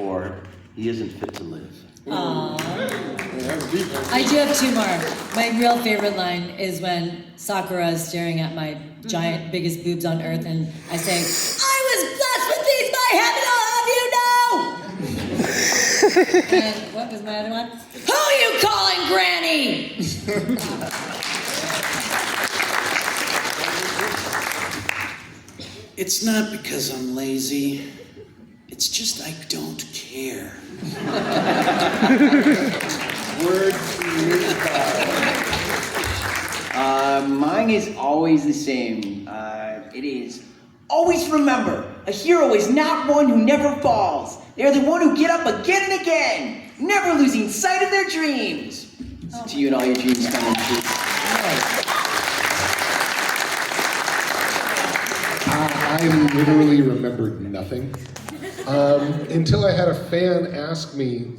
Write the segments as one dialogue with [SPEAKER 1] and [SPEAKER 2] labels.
[SPEAKER 1] or he isn't fit to live.
[SPEAKER 2] Aww. I do have two more. My real favorite line is when Sakura is staring at my giant, biggest boobs on earth, and I say, I was blessed with these by heaven, I'll have you know! And what was my other one? Who you calling Granny?
[SPEAKER 3] It's not because I'm lazy. It's just I don't care.
[SPEAKER 4] Word to you, mine is always the same. It is, always remember, a hero is not one who never falls. They are the one who get up again and again, never losing sight of their dreams. So to you and all your dreams coming true.
[SPEAKER 5] I literally remembered nothing. Until I had a fan ask me,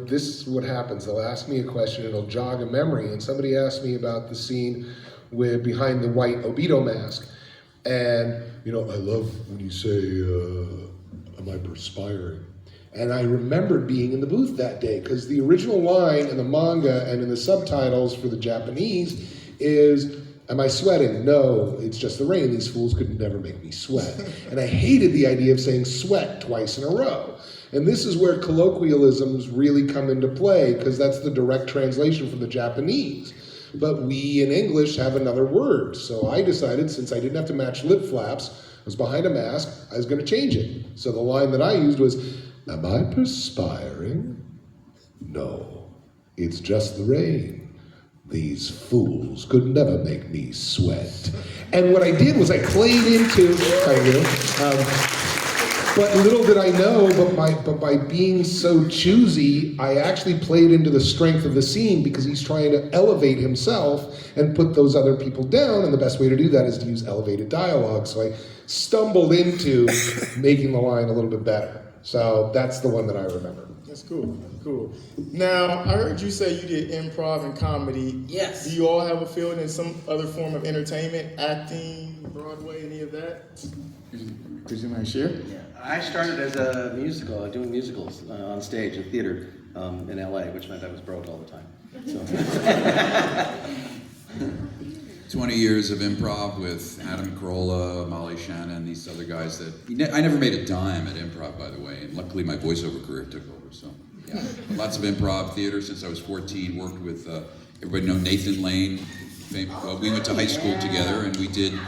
[SPEAKER 5] this is what happens. They'll ask me a question, it'll jog a memory, and somebody asked me about the scene with behind the white Obito mask. And, I love when you say, am I perspiring? And I remembered being in the booth that day, because the original line in the manga and in the subtitles for the Japanese is, am I sweating? No, it's just the rain. These fools could never make me sweat. And I hated the idea of saying sweat twice in a row. And this is where colloquialisms really come into play, because that's the direct translation from the Japanese. But we in English have another word. So I decided, since I didn't have to match lip flaps, I was behind a mask, I was going to change it. So the line that I used was, am I perspiring? No, it's just the rain. These fools could never make me sweat. And what I did was I played into, but little did I know, but by being so choosy, I actually played into the strength of the scene, because he's trying to elevate himself and put those other people down, and the best way to do that is to use elevated dialogue. So I stumbled into making the line a little bit better. So that's the one that I remember.
[SPEAKER 6] That's cool. Cool. Now, I heard you say you did improv and comedy.
[SPEAKER 4] Yes.
[SPEAKER 6] Do you all have a field in some other form of entertainment, acting, Broadway, any of that? Could you mind share?
[SPEAKER 1] Yeah. I started as a musical, doing musicals on stage in theater in LA, which meant I was broke all the time. So.
[SPEAKER 7] 20 years of improv with Adam Carolla, Molly Shannon, these other guys that... I never made a dime at improv, by the way, and luckily my voiceover career took over, so... Yeah, lots of improv theater since I was 14, worked with, everybody know Nathan Lane. We went to high school together, and we did...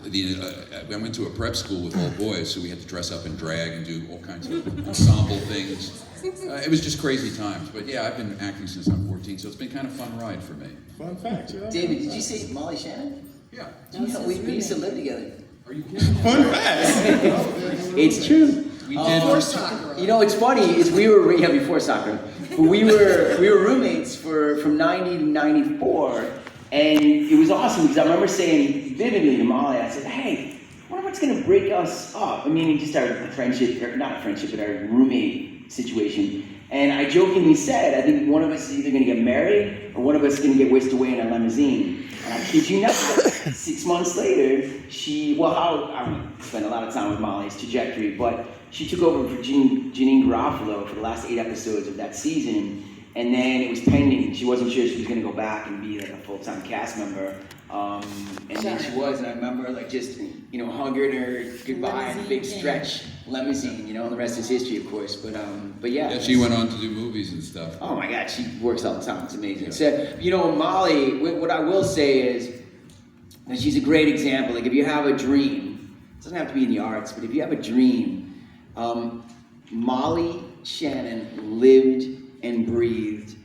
[SPEAKER 7] I went to a prep school with all boys, so we had to dress up in drag and do all kinds of ensemble things. It was just crazy times, but yeah, I've been acting since I'm 14, so it's been kind of a fun ride for me.
[SPEAKER 6] Fun fact, yeah.
[SPEAKER 4] David, did you say Molly Shannon?
[SPEAKER 7] Yeah.
[SPEAKER 4] We used to live together.
[SPEAKER 7] Are you kidding?
[SPEAKER 6] Fun fact.
[SPEAKER 4] It's true.
[SPEAKER 7] We did.
[SPEAKER 4] Before soccer. It's funny, we were before soccer. But we were roommates from 90 to 94, and it was awesome because I remember saying vividly to Molly, I said, hey, I wonder what's gonna break us up. I mean, just our friendship, or not a friendship, but our roommate situation. And I jokingly said, I think one of us is either gonna get married or one of us is gonna get whisked away in a limousine. And I kid you not, 6 months later, I spent a lot of time with Molly's trajectory, but she took over for Janine Garofalo for the last 8 episodes of that season, and then it was pending. She wasn't sure she was gonna go back and be like a full-time cast member. And then she was, and I remember hugging her goodbye in a big stretch limousine, and the rest is history, of course, but yeah.
[SPEAKER 7] Yeah, she went on to do movies and stuff.
[SPEAKER 4] Oh my God, she works all the time, it's amazing. Yeah. So, Molly, what I will say is, that she's a great example. Like, if you have a dream, it doesn't have to be in the arts, but if you have a dream, Molly Shannon lived and breathed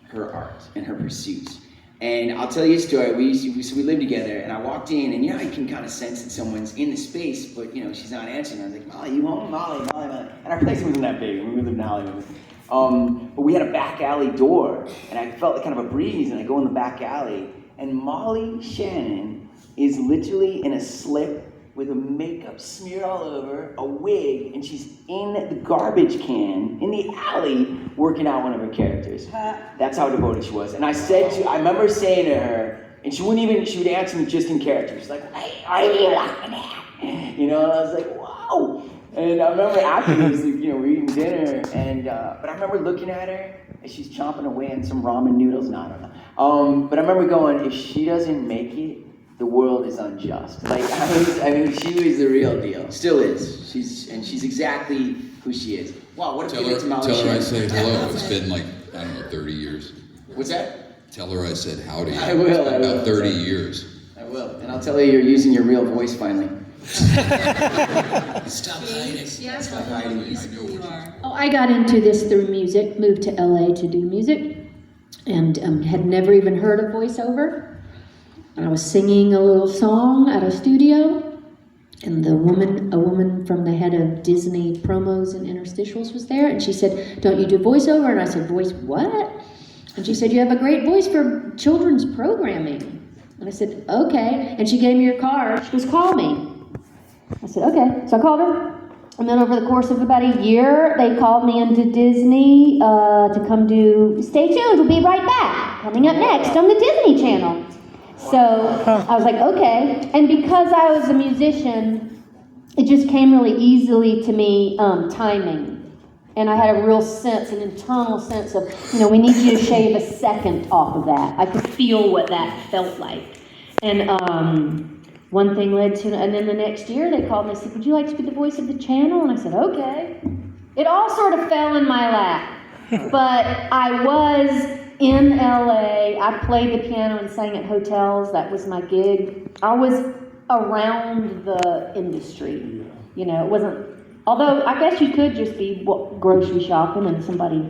[SPEAKER 4] her art and her pursuits. And I'll tell you a story. We lived together, and I walked in, and you can kind of sense that someone's in the space, but she's not answering. I was like, Molly, you home? Molly. And our place wasn't that big. We lived in Hollywood. But we had a back alley door, and I felt like kind of a breeze, and I go in the back alley, and Molly Shannon is literally in a slip with a makeup smeared all over, a wig, and she's in the garbage can in the alley working out one of her characters. That's how devoted she was. And I remember saying to her, and she would answer me just in character. She's like, hey, are you laughing at? And I was like, wow. And I remember afterwards, we were eating dinner, And but I remember looking at her, and she's chomping away on some ramen noodles. No, I don't know. But I remember going, if she doesn't make it, the world is unjust. Like I mean, she was the real deal. Still is. She's exactly who she is. Wow, what a
[SPEAKER 7] Tell
[SPEAKER 4] pivot to Molly
[SPEAKER 7] her I
[SPEAKER 4] Shannon.
[SPEAKER 7] say hello. It's been like, I don't know, 30 years.
[SPEAKER 4] What's that?
[SPEAKER 7] Tell her I said howdy.
[SPEAKER 4] I will,
[SPEAKER 7] It's been
[SPEAKER 4] I will.
[SPEAKER 7] about 30 years.
[SPEAKER 4] I will, and I'll tell her you're using your real voice finally.
[SPEAKER 3] Stop hiding.
[SPEAKER 4] Stop hiding.
[SPEAKER 2] You are.
[SPEAKER 8] Oh, I got into this through music, moved to LA to do music, and had never even heard of voiceover. And I was singing a little song at a studio, and a woman from the head of Disney promos and interstitials was there, and she said, "Don't you do voiceover?" And I said, "Voice what?" And she said, "You have a great voice for children's programming." And I said, "Okay." And she gave me her card. She goes, "Call me." I said, "Okay." So I called her. And then over the course of about a year, they called me into Disney to come do, stay tuned, we'll be right back. Coming up next on the Disney Channel. So I was like, okay. And because I was a musician, it just came really easily to me, timing. And I had a real sense, an internal sense of, we need you to shave a second off of that. I could feel what that felt like. And one thing led to, and then the next year they called me and said, "Would you like to be the voice of the channel?" And I said, "Okay." It all sort of fell in my lap. But I was in LA. I played the piano and sang at hotels. That was my gig. I was around the industry. It wasn't, although I guess you could just be grocery shopping and somebody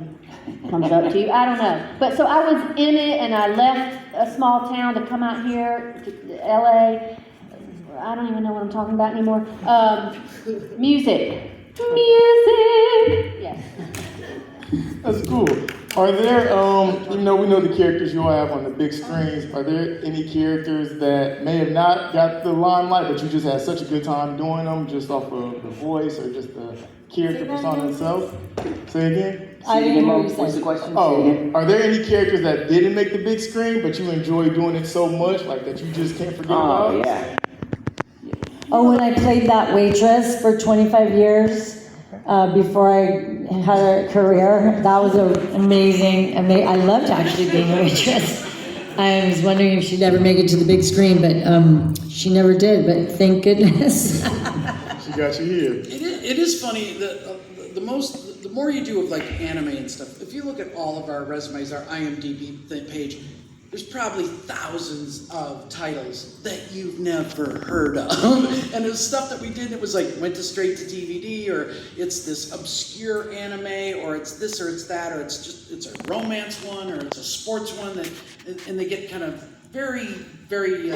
[SPEAKER 8] comes up to you. I don't know. But so I was in it, and I left a small town to come out here to LA. I don't even know what I'm talking about anymore. Music. Yes.
[SPEAKER 6] That's cool. Are there, we know the characters you all have on the big screens. Are there any characters that may have not got the limelight, but you just had such a good time doing them, just off of the voice or just the character persona itself? Say again?
[SPEAKER 2] I didn't hear you
[SPEAKER 4] What's the
[SPEAKER 2] say.
[SPEAKER 4] question? Say
[SPEAKER 6] Oh,
[SPEAKER 4] again.
[SPEAKER 6] are there any characters that didn't make the big screen, but you enjoy doing it so much, like that you just can't forget about?
[SPEAKER 4] Oh, yeah.
[SPEAKER 2] Oh, when I played that waitress for 25 years before I had a career, that was amazing. I loved actually being a waitress. I was wondering if she'd ever make it to the big screen, but she never did, but thank goodness.
[SPEAKER 6] She got you here.
[SPEAKER 3] It is funny that the more you do of like anime and stuff, if you look at all of our resumes, our IMDb page, there's probably thousands of titles that you've never heard of. And it was stuff that we did that was like, went to straight to DVD, or it's this obscure anime, or it's this or it's that, or it's a romance one, or it's a sports one, and they get kind of very, very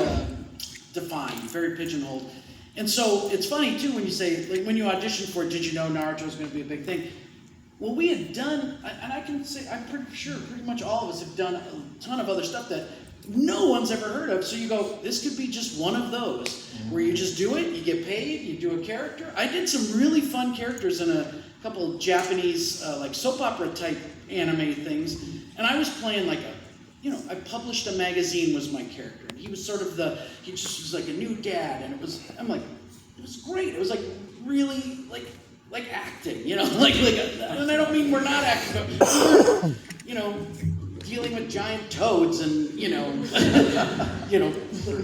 [SPEAKER 3] defined, very pigeonholed. And so it's funny too when you say, like when you auditioned for it, did you know Naruto was going to be a big thing? Well, we had done, and I can say, I'm pretty sure pretty much all of us have done a ton of other stuff that no one's ever heard of. So you go, this could be just one of those where you just do it, you get paid, you do a character. I did some really fun characters in a couple of Japanese like soap opera type anime things, and I was playing like I published a magazine was my character. And he was sort of he just was like a new dad, and it was great. It was like really like acting, and I don't mean we're not acting, but we were, dealing with giant toads and,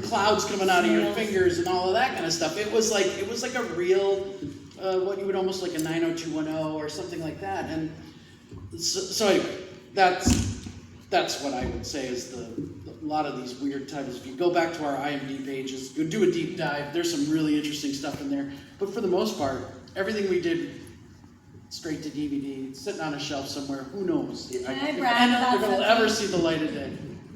[SPEAKER 3] clouds coming out of your fingers and all of that kind of stuff. It was like a real, what you would almost like a 90210 or something like that. And so anyway, that's what I would say is a lot of these weird titles. If you go back to our IMDb pages, go do a deep dive, there's some really interesting stuff in there. But for the most part, everything we did straight to DVD, sitting on a shelf somewhere, who knows?
[SPEAKER 2] Can I brag about
[SPEAKER 3] if it'll
[SPEAKER 2] something?
[SPEAKER 3] ever see the light of day.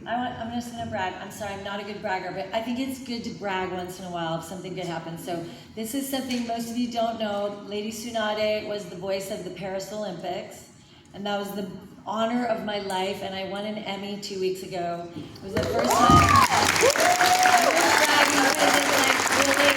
[SPEAKER 2] I'm just gonna brag. I'm sorry, I'm not a good bragger, but I think it's good to brag once in a while if something good happens. So this is something most of you don't know. Lady Tsunade was the voice of the Paris Olympics, and that was the honor of my life, and I won an Emmy 2 weeks ago. It was the first time. I was bragging because it's like really,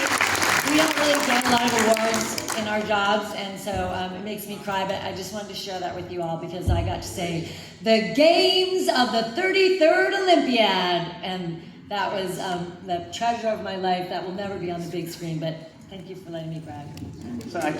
[SPEAKER 2] we don't really get a lot of awards in our jobs, and so it makes me cry, but I just wanted to share that with you all because I got to say the games of the 33rd Olympiad, and that was the treasure of my life that will never be on the big screen, but thank you for letting me brag.
[SPEAKER 6] So I